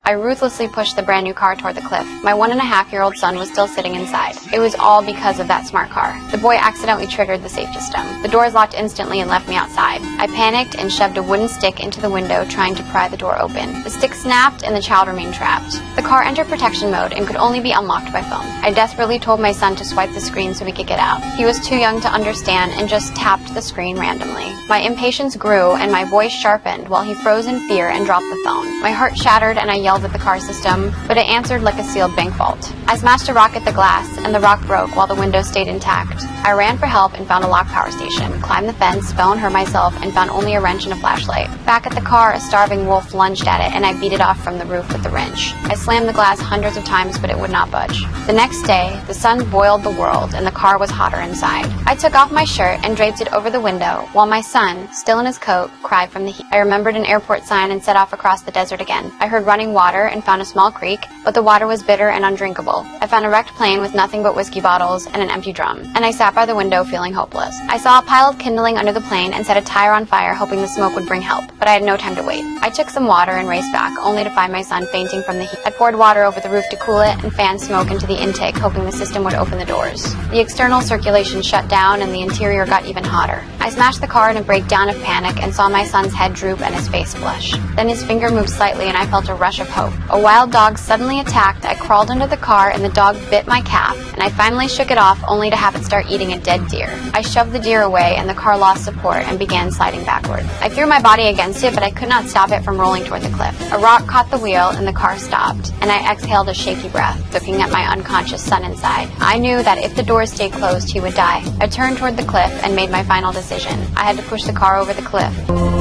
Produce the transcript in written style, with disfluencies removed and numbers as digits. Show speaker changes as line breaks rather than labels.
I ruthlessly pushed the brand new car toward the cliff. My 1.5-year-old son was still sitting inside. It was all because of that smart car. The boy accidentally triggered the safety stem. The doors locked instantly and left me outside. I panicked and shoved a wooden stick into the window, trying to pry the door open. The stick snapped and the child remained trapped. The car entered protection mode and could only be unlocked by phone. I desperately told my son to swipe the screen so we could get out. He was too young to understand and just tapped the screen randomly. My impatience grew and my voice sharpened while he froze in fear and dropped the phone. My heart shattered and I yelled at the car system, but it answered like a sealed bank vault. I smashed a rock at the glass, and the rock broke while the window stayed intact. I ran for help and found a locked power station, climbed the fence, fell and hurt myself, and found only a wrench and a flashlight. Back at the car, a starving wolf lunged at it, and I beat it off from the roof with the wrench. I slammed the glass hundreds of times, but it would not budge. The next day, the sun boiled the world, and the car was hotter inside. I took off my shirt and draped it over the window, while my son, still in his coat, cried from the heat. I remembered an airport sign and set off across the desert again. I heard running water and found a small creek, but the water was bitter and undrinkable. I found a wrecked plane with nothing but whiskey bottles and an empty drum, and I sat by the window feeling hopeless. I saw a pile of kindling under the plane and set a tire on fire, hoping the smoke would bring help, but I had no time to wait. I took some water and raced back, only to find my son fainting from the heat. I poured water over the roof to cool it and fanned smoke into the intake, hoping the system would open the doors. The external circulation shut down and the interior got even hotter. I smashed the car in a breakdown of panic and saw my son's head droop and his face flush. Then his finger moved slightly and I felt a rush of hope. A wild dog suddenly attacked. I crawled under the car and the dog bit my calf, and I finally shook it off only to have it start eating a dead deer. I shoved the deer away and the car lost support and began sliding backward. I threw my body against it, but I could not stop it from rolling toward the cliff. A rock caught the wheel and the car stopped, and I exhaled a shaky breath, looking at my unconscious son inside. I knew that if the doors stayed closed, he would die. I turned toward the cliff and made my final decision. I had to push the car over the cliff.